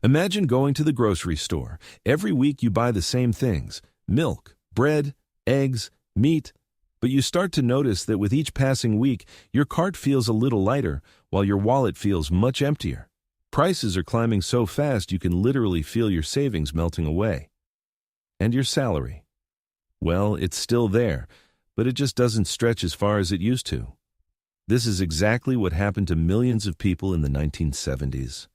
Imagine going to the grocery store. Every week you buy the same things: milk, bread, eggs, meat. But you start to notice that with each passing week, your cart feels a little lighter, while your wallet feels much emptier. Prices are climbing so fast you can literally feel your savings melting away. And your salary? Well, it's still there, but it just doesn't stretch as far as it used to. This is exactly what happened to millions of people in the 1970s.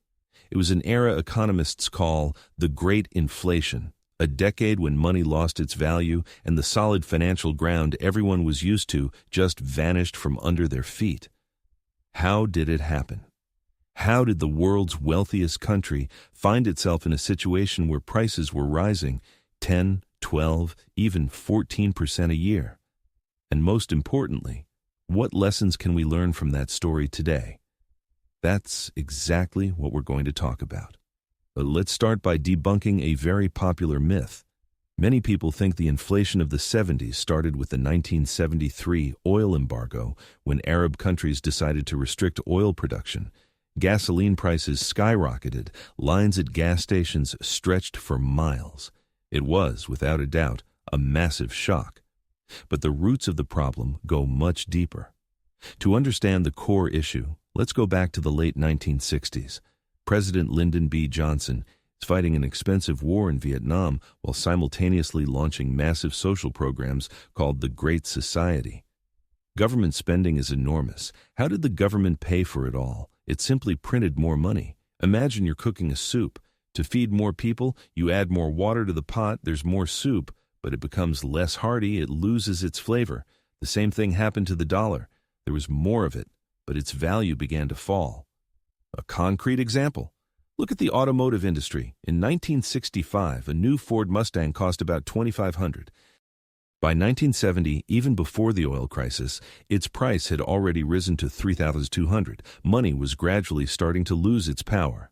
It was an era economists call the Great Inflation, a decade when money lost its value and the solid financial ground everyone was used to just vanished from under their feet. How did it happen? How did the world's wealthiest country find itself in a situation where prices were rising 10, 12, even 14% a year? And most importantly, what lessons can we learn from that story today? That's exactly what we're going to talk about. But let's start by debunking a very popular myth. Many people think the inflation of the 70s started with the 1973 oil embargo when Arab countries decided to restrict oil production. Gasoline prices skyrocketed, lines at gas stations stretched for miles. It was, without a doubt, a massive shock. But the roots of the problem go much deeper. To understand the core issue, let's go back to the late 1960s. President Lyndon B. Johnson is fighting an expensive war in Vietnam while simultaneously launching massive social programs called the Great Society. Government spending is enormous. How did the government pay for it all? It simply printed more money. Imagine you're cooking a soup. To feed more people, you add more water to the pot, there's more soup, but it becomes less hearty, it loses its flavor. The same thing happened to the dollar. There was more of it, but its value began to fall. A concrete example. Look at the automotive industry. In 1965, a new Ford Mustang cost about $2,500. By 1970, even before the oil crisis, its price had already risen to $3,200. Money was gradually starting to lose its power.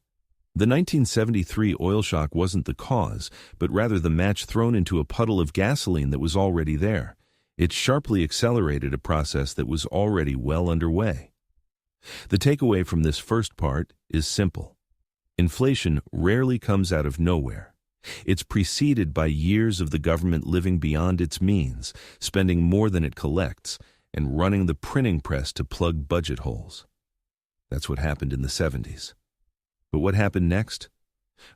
The 1973 oil shock wasn't the cause, but rather the match thrown into a puddle of gasoline that was already there. It sharply accelerated a process that was already well underway. The takeaway from this first part is simple. Inflation rarely comes out of nowhere. It's preceded by years of the government living beyond its means, spending more than it collects, and running the printing press to plug budget holes. That's what happened in the 70s. But what happened next?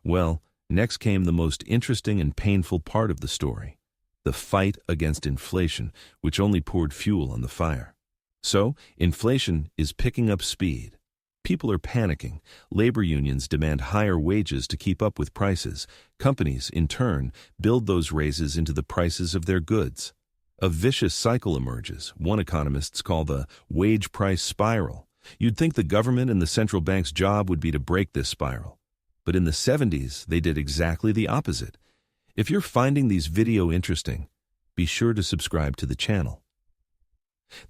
Well, next came the most interesting and painful part of the story, the fight against inflation, which only poured fuel on the fire. So, inflation is picking up speed. People are panicking. Labor unions demand higher wages to keep up with prices. Companies, in turn, build those raises into the prices of their goods. A vicious cycle emerges, one economists call the wage price spiral. You'd think the government and the central bank's job would be to break this spiral. But in the 70s, they did exactly the opposite. If you're finding these videos interesting, be sure to subscribe to the channel.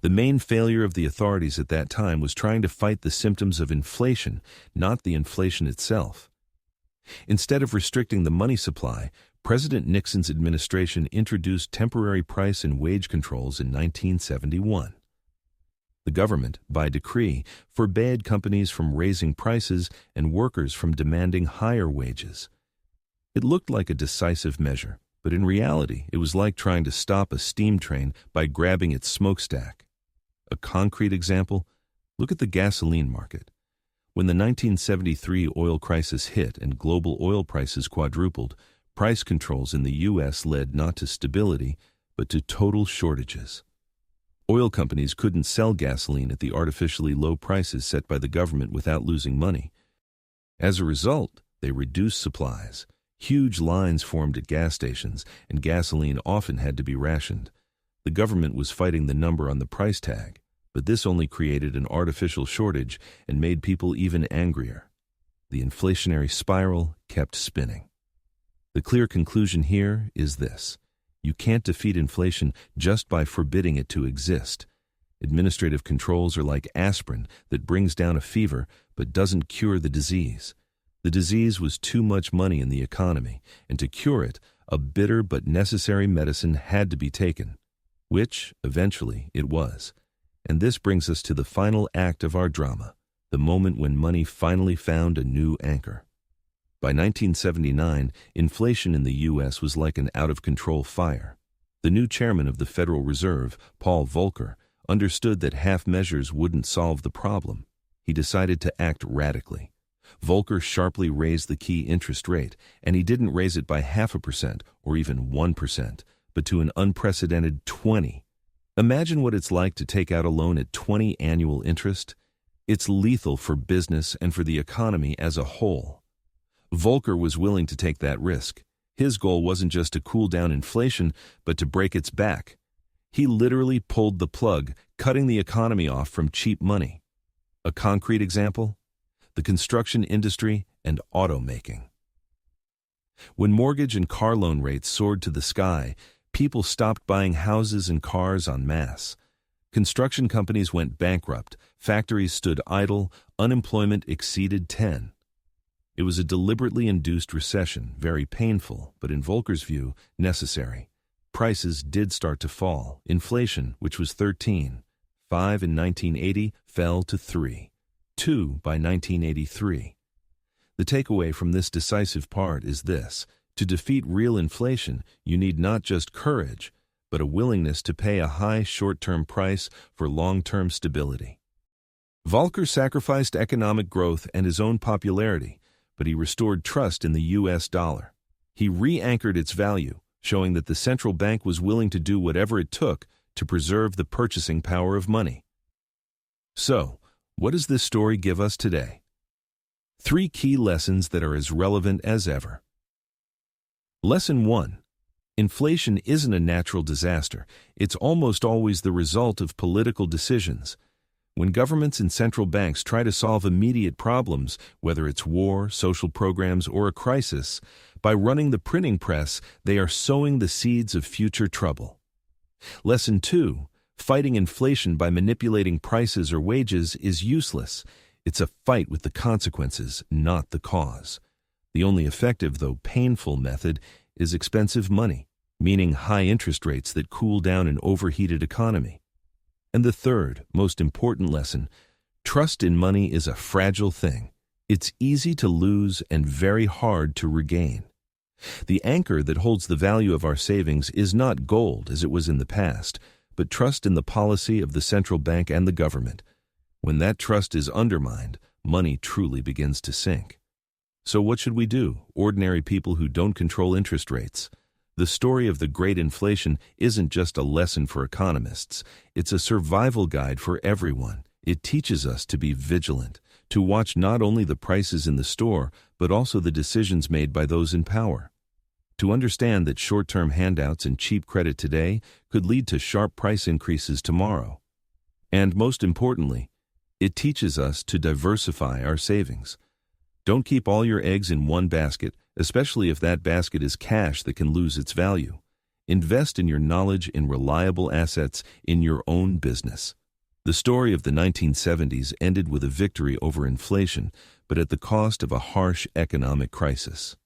The main failure of the authorities at that time was trying to fight the symptoms of inflation, not the inflation itself. Instead of restricting the money supply, President Nixon's administration introduced temporary price and wage controls in 1971. The government, by decree, forbade companies from raising prices and workers from demanding higher wages. It looked like a decisive measure, but in reality, it was like trying to stop a steam train by grabbing its smokestack. A concrete example, look at the gasoline market. When the 1973 oil crisis hit and global oil prices quadrupled, price controls in the U.S. led not to stability, but to total shortages. Oil companies couldn't sell gasoline at the artificially low prices set by the government without losing money. As a result, they reduced supplies. Huge lines formed at gas stations, and gasoline often had to be rationed. The government was fighting the number on the price tag, but this only created an artificial shortage and made people even angrier. The inflationary spiral kept spinning. The clear conclusion here is this: you can't defeat inflation just by forbidding it to exist. Administrative controls are like aspirin that brings down a fever but doesn't cure the disease. The disease was too much money in the economy, and to cure it, a bitter but necessary medicine had to be taken, which, eventually, it was. And this brings us to the final act of our drama, the moment when money finally found a new anchor. By 1979, inflation in the U.S. was like an out-of-control fire. The new chairman of the Federal Reserve, Paul Volcker, understood that half measures wouldn't solve the problem. He decided to act radically. Volcker sharply raised the key interest rate, and he didn't raise it by 0.5% or even 1%, but to an unprecedented 20. Imagine what it's like to take out a loan at 20 annual interest. It's lethal for business and for the economy as a whole. Volcker was willing to take that risk. His goal wasn't just to cool down inflation, but to break its back. He literally pulled the plug, cutting the economy off from cheap money. A concrete example? The construction industry and automaking. When mortgage and car loan rates soared to the sky, people stopped buying houses and cars en masse. Construction companies went bankrupt, factories stood idle, unemployment exceeded 10. It was a deliberately induced recession, very painful, but in Volcker's view, necessary. Prices did start to fall. Inflation, which was 13.5 in 1980, fell to 3.2 by 1983. The takeaway from this decisive part is this: to defeat real inflation, you need not just courage, but a willingness to pay a high short-term price for long-term stability. Volcker sacrificed economic growth and his own popularity, but he restored trust in the U.S. dollar. He re-anchored its value, showing that the central bank was willing to do whatever it took to preserve the purchasing power of money. So, what does this story give us today? 3 key lessons that are as relevant as ever. Lesson 1. Inflation isn't a natural disaster. It's almost always the result of political decisions. When governments and central banks try to solve immediate problems, whether it's war, social programs, or a crisis, by running the printing press, they are sowing the seeds of future trouble. Lesson 2. Fighting inflation by manipulating prices or wages is useless. It's a fight with the consequences, not the cause. The only effective, though painful, method is expensive money, meaning high interest rates that cool down an overheated economy. And the third, most important lesson: trust in money is a fragile thing. It's easy to lose and very hard to regain. The anchor that holds the value of our savings is not gold as it was in the past, but trust in the policy of the central bank and the government. When that trust is undermined, money truly begins to sink. So what should we do, ordinary people who don't control interest rates? The story of the Great Inflation isn't just a lesson for economists. It's a survival guide for everyone. It teaches us to be vigilant, to watch not only the prices in the store, but also the decisions made by those in power. To understand that short-term handouts and cheap credit today could lead to sharp price increases tomorrow. And most importantly, it teaches us to diversify our savings. Don't keep all your eggs in one basket, especially if that basket is cash that can lose its value. Invest in your knowledge in reliable assets in your own business. The story of the 1970s ended with a victory over inflation, but at the cost of a harsh economic crisis.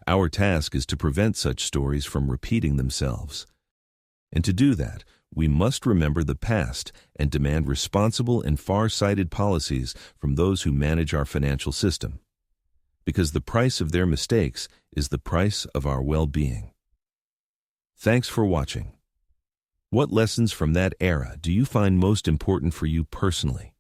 Our task is to prevent such stories from repeating themselves. And to do that, we must remember the past and demand responsible and far-sighted policies from those who manage our financial system. Because the price of their mistakes is the price of our well-being. Thanks for watching. What lessons from that era do you find most important for you personally?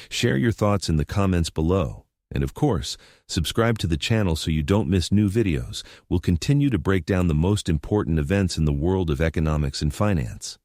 Share your thoughts in the comments below. And of course, subscribe to the channel so you don't miss new videos. We'll continue to break down the most important events in the world of economics and finance.